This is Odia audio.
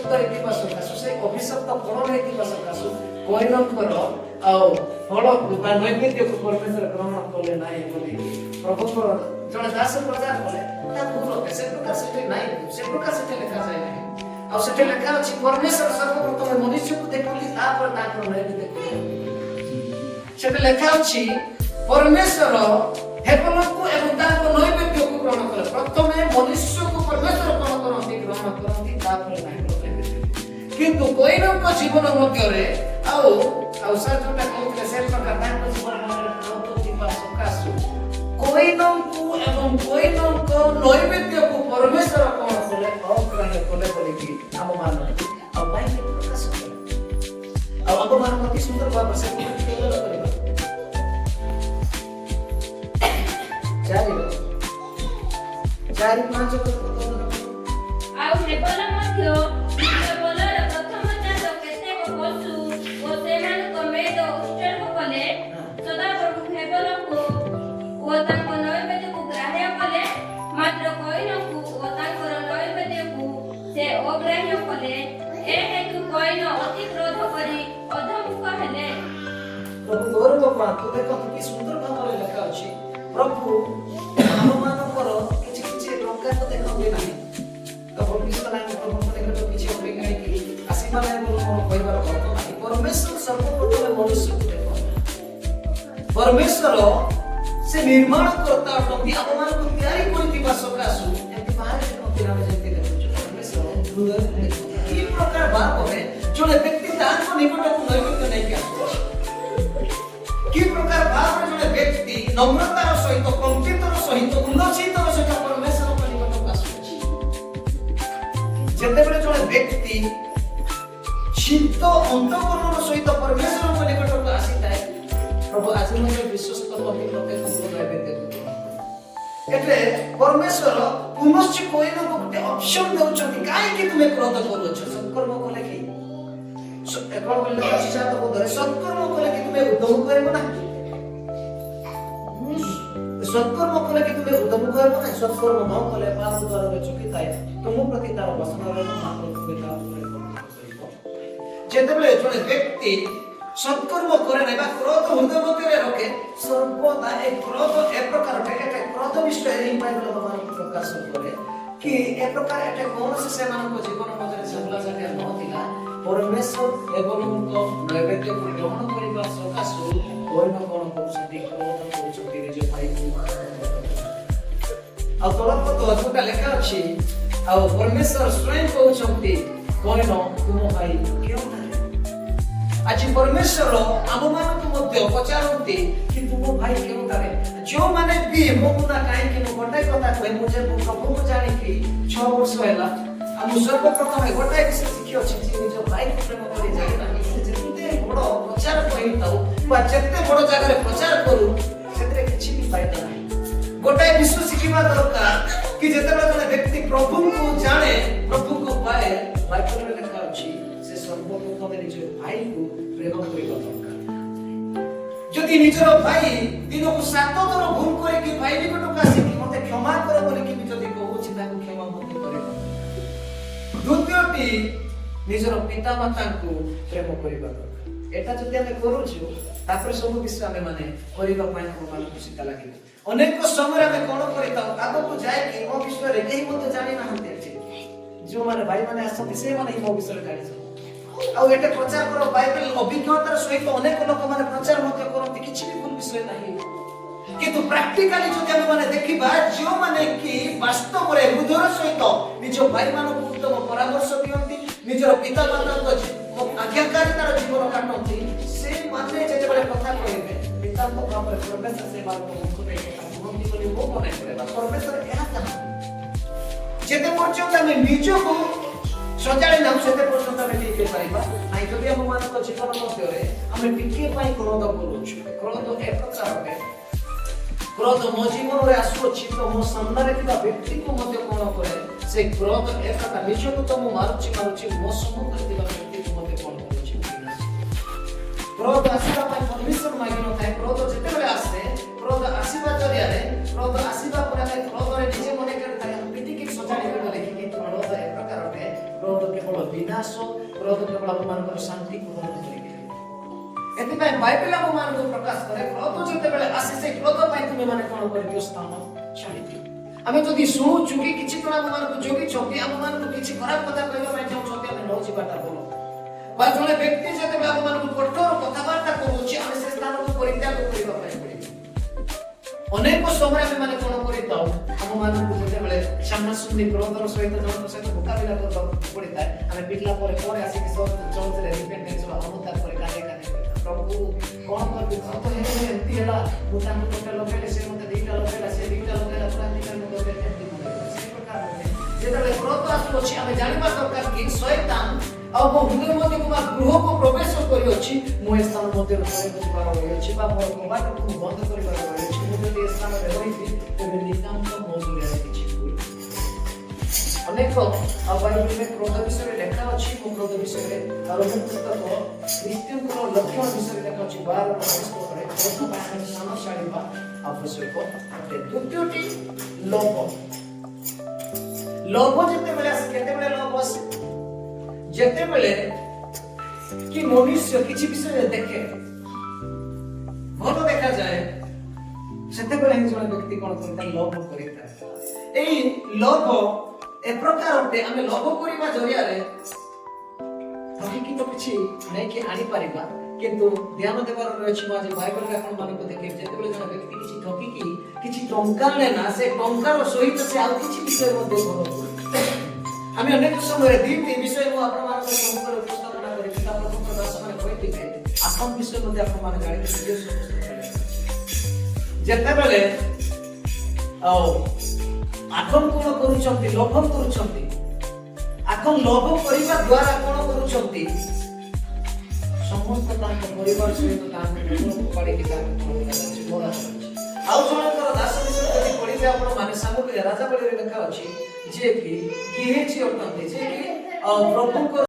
ଅଶୁଦ୍ଧ ହେଇଥିବା ସକାଶୁ ସେ ଅଭିଶପ୍ତ ଫଳ ହେଇଥିବା ସକାଶୁ କୈନଙ୍କର ଆଉ ଫଳକୁ ବା ନୈବେଦ୍ୟକୁ ପରମେଶ୍ୱର ଗ୍ରହଣ କଲେ ନାହିଁ ବୋଲି ପ୍ରଭୁଙ୍କର ଜଣେ ଦାସ ପ୍ରଚାର କଲେ ତା ଭୁଲ ଅଟେ। ସେ ପ୍ରକାର ସେଠି ନାହିଁ, ସେ ପ୍ରକାର ସେଠି ଲେଖାଯାଏ ନାହିଁ। ଆଉ ସେଠି ଲେଖା ଅଛି ପରମେଶ୍ୱର ସର୍ବପ୍ରଥମେ ମନୁଷ୍ୟକୁ ଦେଖନ୍ତି ତାପରେ ତାଙ୍କର ନୈବେଦ୍ୟ କଲେ। ସେଠି ଲେଖା ଅଛି ପରମେଶ୍ୱର ହେବଲକୁ ଏବଂ ତାଙ୍କ ନୈବେଦ୍ୟକୁ ଗ୍ରହଣ କଲେ। ପ୍ରଥମେ ମନୁଷ୍ୟକୁ ପରମେଶ୍ୱର କଣ କରନ୍ତି? ଗ୍ରହଣ କରନ୍ତି, ତାପରେ ତାଙ୍କର ନୈବେଦ୍ୟ। କିନ୍ତୁ କୈନଙ୍କ ଜୀବନ ମଧ୍ୟରେ ଆଉ ସାର୍ ଯୋଉଟା କହୁଥିଲେ ସେ ପ୍ରକାର ତାଙ୍କ ଜୀବନ ମଧ୍ୟରେ ଘଟୁଥିବା ସକାଶୁ କୈନଙ୍କୁ ଏବଂ କୈନଙ୍କ ନୈବେଦ୍ୟକୁ ପରମେଶ୍ୱର କଣ କଲେ? ଅଗ୍ରାହ୍ୟ କଲେ ବୋଲିକି ଆମ ମାନଙ୍କୁ ଆଉ ବାଇବେଲ ପ୍ରକାଶ କଲେ। ଆଉ ଆମ ମାନଙ୍କୁ ଅତି ସୁନ୍ଦର ଭାବରେ ସେ ଉଲ୍ଲେଖ କରିବା। ଚାରି ପାଞ୍ଚ ଆଉ ହେବଲ ମଧ୍ୟ କେବଳର ପ୍ରଥମ ଚାଷ କେତେକ ପଶୁ ଓ ସେମାନଙ୍କ ମେଦ ଉତ୍ସର୍ଗ କଲେ। ସଦାପ୍ରଭୁ ହେବଲକୁ ଓ ତାଙ୍କ ନୈବେଦ୍ୟକୁ ଗ୍ରାହ୍ୟ କଲେ, ମାତ୍ର କୈନକୁ ଓ ତାଙ୍କର ନୈବେଦ୍ୟକୁ ସେ ଅଗ୍ରାହ୍ୟ କଲେ। ଏ ହେତୁ କୈନ ଅତି କ୍ରୋଧ କରି ଅଧମୁଖ ହେଲେ। ପ୍ରଭୁ ଗୌରବ ପାଆନ୍ତୁ। ଦେଖନ୍ତୁ କି ସୁନ୍ଦର ଭାବରେ ଲେଖା ଅଛି ପ୍ରଭୁ ଆମମାନଙ୍କର କିଛି କିଛି ଟଙ୍କା ତ ଦେଖନ୍ତି ନାହିଁ। ତ ଭବିଷ୍ୟତ ନାହିଁ ପ୍ରଭୁଙ୍କ ନିକଟ କିଛି ଅପେକ୍ଷା ହେଇକି ଆସିବା ନାହିଁ ବୋଲି ମୋର କହିବାର ଅର୍ଥ ନାହିଁ। ପରମେଶ୍ୱର ସର୍ବପ୍ରଥମେ ମନୁଷ୍ୟକୁ ଦେଖନ୍ତି। ପରମେଶ୍ୱର ସେ ନିର୍ମାଣ କର୍ତ୍ତା ଅଟନ୍ତି। ଆମମାନଙ୍କୁ ତିଆରି କରିଥିବା ସକାଶୁ ଏମିତି ବାହାରେ ଦେଖନ୍ତି ଆମେ ଯେମିତି ଦେଖୁଛୁ। ପରମେଶ୍ୱର ହୃଦୟରେ ଦେଖନ୍ତି କି ପ୍ରକାର ଭାବରେ ଜଣେ ବ୍ୟକ୍ତି ତାଙ୍କ ନିକଟକୁ ନୈବେଦ୍ୟ ନେଇକି ଆସୁଛି। କି ପ୍ରକାର ଭାବରେ ଜଣେ ବ୍ୟକ୍ତି ନମ୍ରତାର ସହିତ କମ୍ପିତର ସହିତ ଉଲ୍ଲସିତର ସହିତ ପରମେଶ୍ୱରଙ୍କ ନିକଟକୁ ଆସୁଛି। ଯେତେବେଳେ ଜଣେ ବ୍ୟକ୍ତି ଶୀତ ଅନ୍ତଃକରଣର ସହିତ ପରମେଶ୍ୱରଙ୍କ ନିକଟକୁ ଆସିଥାଏ, ପ୍ରଭୁ ଆଜି ମଧ୍ୟ ବିଶ୍ୱସ୍ତ ପ୍ରତି ପ୍ରତ୍ୟେକଙ୍କୁ ନୈବେଦ୍ୟ ଏଠି ପରମେଶ୍ୱର ପୁନଶ୍ଚ କୈନକୁ ଗୋଟେ ଅପସନ ଦେଉଛନ୍ତି। କାହିଁକି ତୁମେ କ୍ରୋଧ କରୁଅଛ? ସତ୍କର୍ମ କଲେ କି ସତ୍କର୍ମ କଲେ କି ତୁମେ ଉଦ୍ୟମ କରିବ ନାହିଁ? ସତ୍କର୍ମ କଲେ କି ତୁମେ ଉଦ୍ୟମ କରିବ ନାହିଁ? ସତ୍କର୍ମ ନ କଲେ ପାପ ଦ୍ୱାରରେ ଚକିଥାଏ ତୁମ ପ୍ରତି ତାର ବାସନାରେ ଯେତେବେଳେ ଜଣେ ବ୍ୟକ୍ତି ସତ୍କର୍ମ କରେ ନାହିଁ ବା କ୍ରୋଧ ହୃଦୟ ମଧ୍ୟରେ ରଖେ, ସର୍ବଦା ଏ କ୍ରୋଧ ଏ ପ୍ରକାର କ୍ରୋଧ ବିଷୟରେ ହିଁ ବାଇବେଲ ଆମମାନଙ୍କୁ ପ୍ରକାଶ କରେ କି ଏ ପ୍ରକାର ଏଟା କୌଣସି ସେମାନଙ୍କ ଜୀବନ ମଧ୍ୟରେ ଝଗଡ଼ା ଝାଟିଆ ନଥିଲା। ପରମେଶ୍ୱର ଏବଂଙ୍କ ନୈବେଦ୍ୟକୁ ଗ୍ରହଣ କରିବା ସକାଶୁ କୈନ କଣ କରୁଛନ୍ତି? କ୍ରୋଧ କରୁଛନ୍ତି ନିଜ ଭାଇକୁ। ଆଉ ତଳପଦ ଯୋଉଟା ଲେଖା ଅଛି, ଆଉ ପରମେଶ୍ୱର ସ୍ୱୟଂ କହୁଛନ୍ତି କୈନ ତୁମ ଭାଇ କେଉଁଠାରେ? ଆଜି ପରମେଶ୍ୱର ଆମମାନଙ୍କୁ ମଧ୍ୟ ପଚାରନ୍ତି କି ତୁମ ଭାଇ କେଉଁଠାରେ? ଯେଉଁମାନେ ବି ମୋ ନା କାହିଁକି ମୁଁ ଗୋଟାଏ କଥା କହେ, ମୁଁ ଯେ ପ୍ରଭୁଙ୍କୁ ଜାଣିକି 6 ବର୍ଷ ହେଲା ଆଉ ମୁଁ ସର୍ବପ୍ରଥମେ ଗୋଟାଏ ବିଷୟ ଶିଖିଅଛି ଯେ ନିଜ ଭାଇକୁ ପ୍ରେମ କରି ଜାଣିନାହିଁ। ଯେତେ ବଡ଼ ପ୍ରଚାର କରିଥାଉ ବା ଯେତେ ବଡ଼ ଜାଗାରେ ପ୍ରଚାର କରୁ ସେଥିରେ କିଛି ବି ଫାଇଦା ନାହିଁ। ଗୋଟାଏ ବିଷୟ ଶିଖିବା ଦରକାର କି ଯେତେବେଳେ ଜଣେ ବ୍ୟକ୍ତି ପ୍ରଭୁଙ୍କୁ ଜାଣେ, ପ୍ରଭୁଙ୍କୁ ପାଏ, ବାଇବେଲରେ ଲେଖା ଅଛି ସେ ସର୍ବପ୍ରଥମେ ନିଜ ଭାଇକୁ ପ୍ରେମ କରିବା ଦରକାର। ଯଦି ନିଜର ଭାଇ ଦିନକୁ 7 ଥର ଭୁଲ କରିକି ଭାଇ ନିକଟକୁ ଆସିକି ମତେ କ୍ଷମା କର ବୋଲିକି ଯଦି କହୁଛି, ତାକୁ କ୍ଷମା ମଧ୍ୟ କରିବ। ଦ୍ୱିତୀୟଟି ନିଜର ପିତା ମାତାଙ୍କୁ ପ୍ରେମ କରିବା ଦରକାର। এটা যদি ଆମେ କରୁଛୁ ତାପରେ ସବୁ ବିଷୟ ଆମେ ମାନେ କରିବା ପାଇଁ ଆମମାନଙ୍କୁ ଶିକ୍ଷା ଲାଗିବ। ଅନେକ ସମୟରେ ଆମେ କଣ କରିଥାଉ, ଆଗକୁ ଯାଇକି ମୋ ବିଷୟରେ କେହି ମଧ୍ୟ ଜାଣି ନାହାନ୍ତି। ଏଠି ଯେଉଁମାନେ ଭାଇମାନେ ଆସନ୍ତି ସେମାନେ ହିଁ ମୋ ବିଷୟରେ ଜାଣିଛନ୍ତି। ଆଉ ଏଟା ପ୍ରଚାର କର ବାଇବେଲ ଅଭିଜ୍ଞତାର ସହିତ ଅନେକ ଲୋକମାନେ ପ୍ରଚାର ମଧ୍ୟ କରନ୍ତି, କିଛି ବି ଭୁଲ ବିଷୟ ନାହିଁ। କିନ୍ତୁ ପ୍ରାକ୍ଟିକାଲି ଯଦି ଆମେ ମାନେ ଦେଖିବା, ଯେଉଁମାନେ କି ବାସ୍ତବରେ ହୃଦୟର ସହିତ ନିଜ ଭାଇମାନଙ୍କୁ ଉତ୍ତମ ପରାମର୍ଶ ଦିଅନ୍ତି, ନିଜର ପିତା ମାତାଙ୍କ ଆଜ୍ଞାକାରିତାର ଜୀବନ କାଟନ୍ତି, ସେମାନେ ଯେତେବେଳେ କଥା କହିବେ ପିତାଙ୍କ ଭାବରେ ପରମେଶ୍ୱର ସେମାନଙ୍କ ମୁଖରେ କଥା କୁହନ୍ତି ବୋଲି ମୁଁ ମନେ କରେ। ପରମେଶ୍ୱର ଏହା ଚାହାନ୍ତି ଯେତେ ପର୍ଯ୍ୟନ୍ତ ଆମେ ନିଜକୁ ସଜାଡ଼ି ନାହୁଁ ସେତେ ପର୍ଯ୍ୟନ୍ତ ଆମେ ଠିକ ହେଇପାରିବା ନାହିଁ। ଯଦି ଆମମାନଙ୍କ ଜୀବନ ମଧ୍ୟରେ ଆମେ ଟିକିଏ ପାଇଁ କ୍ରୋଧ କରୁଛୁ, କ୍ରୋଧ ଏ ପ୍ରକାର ଅଟେ, କ୍ରୋଧ ମୋ ଜୀବନରେ ଆସୁଅଛି ତ ମୋ ସାମ୍ନାରେ ଥିବା ବ୍ୟକ୍ତିକୁ ମଧ୍ୟ କଣ କରେ, ସେ କ୍ରୋଧ ଏ ପ୍ରକାର ନିଜକୁ ତ ମୁଁ ମାରୁଛି ମୋ ସମ୍ମୁଖରେ ଥିବା ବ୍ୟକ୍ତିକୁ ମଧ୍ୟ କଣ କରୁଛି। କ୍ରୋଧ ଆସିବା ପାଇଁ ପରମିଶନ ମାଗିନଥାଏ। କ୍ରୋଧ ଯେତେବେଳେ ଆସେ, କ୍ରୋଧ ଆସିବା ଜରିଆରେ, କ୍ରୋଧ ଆସିବା ପରେ ଆମେ କ୍ରୋଧରେ ନିଜେ ମନେ କରିଥାଏ ପିଟିକି ସଜାଡ଼ିବେ ବୋଲି। କିନ୍ତୁ କ୍ରୋଧ ଏ ପ୍ରକାର ଅଟେ, କ୍ରୋଧ କେବଳ केवल विनाश क्रोध केवल हम मानकर शांति को हरण करेगी एथिपाई बाइबल हम मान को प्रकाश करे क्रोध जते बेले आसे से क्रोध पाई तुमे माने कोन करियो स्थान छाड़ी दियो हमें जदि सुनु चुकी किछि कोन हम मान को जोगी छके हम मान को किछि खराब कथा कहबा पाई जाउ छते हम न जीवाटा बोलो बा जने व्यक्ति जते बेले हम मान को कठोर कथाबार्ता करूछि हम से स्थान को परित्याग करिबा पाई पड़े अनेक समय हम माने कोन करिताउ हम मान को जते बेले सामना सुनी क्रोधर सहित जन सहित मुकाबला करबा पड़िता हमें पिटला परे आसी कि सब चलते रिपेंटेंस हम तार परे काटे काटे प्रभु कौन कर तो है एंती हला मुता मुता लोकेले से मते दीटा लोकेला से दीटा लोकेला पूरा दीटा लोकेले एंती से प्रकार जेतले क्रोध आसुछि हमें जानिबा दरकार कि शैतान अब मो हृदय मते कुमा गृह को प्रवेश करि अछि मो स्थान मते रहे को पार होय अछि बा मोर कबाट को बंद करि पार होय अछि मो जति स्थान रे रहि तेबे नितांत मौजूद है किछि अनेक बाइबल में क्रोध विषय लिखा अछि मो क्रोध विषय और पुस्तक क्रिश्चियन को लक्षण विषय लिखा अछि 12 प्रवेश करे क्रोध पाने सामशाली बा आवश्यक अटे द्वितीयटी लोभ लोभ जते बेले केते बेले लोभ जते बेले कि मनुष्य किछि विषय देखे भलो देखा जाए सेते बेले ही जने व्यक्ति कोन करता लोभ करिता एई लोभ ए प्रकार होते हमें लोभ करिबा जरिया रे ठकी तो किछि नै कि आनी परिबा किंतु ध्यान देबार अछि माजे बाइबल रे आपण माने को देखे जेते बेले जने व्यक्ति किछि ठकी की किछि टंका लेना से टंकार सहित से आ किछि विषय मध्ये भरो हमें अनेक समय रे दिन विषय को आपण मान को संकर उपस्थापना करि किताब को प्रकाश माने होइतिबे आत्म विषय मध्ये आपण माने गाड़ी के जेते बेले औ आखन कोन करूछंती लोभ करूछंती आखन लोभ करिबा द्वारा कोन करूछंती समस्त तांक परिवार सहित तांक को पड़े कि तांक मोरा आउ जनकर दास विषय जदि पढिबे आपण माने सामु राजा बळी रे लिखा अछि जे कि किहे छी अटंती जे कि प्रभु को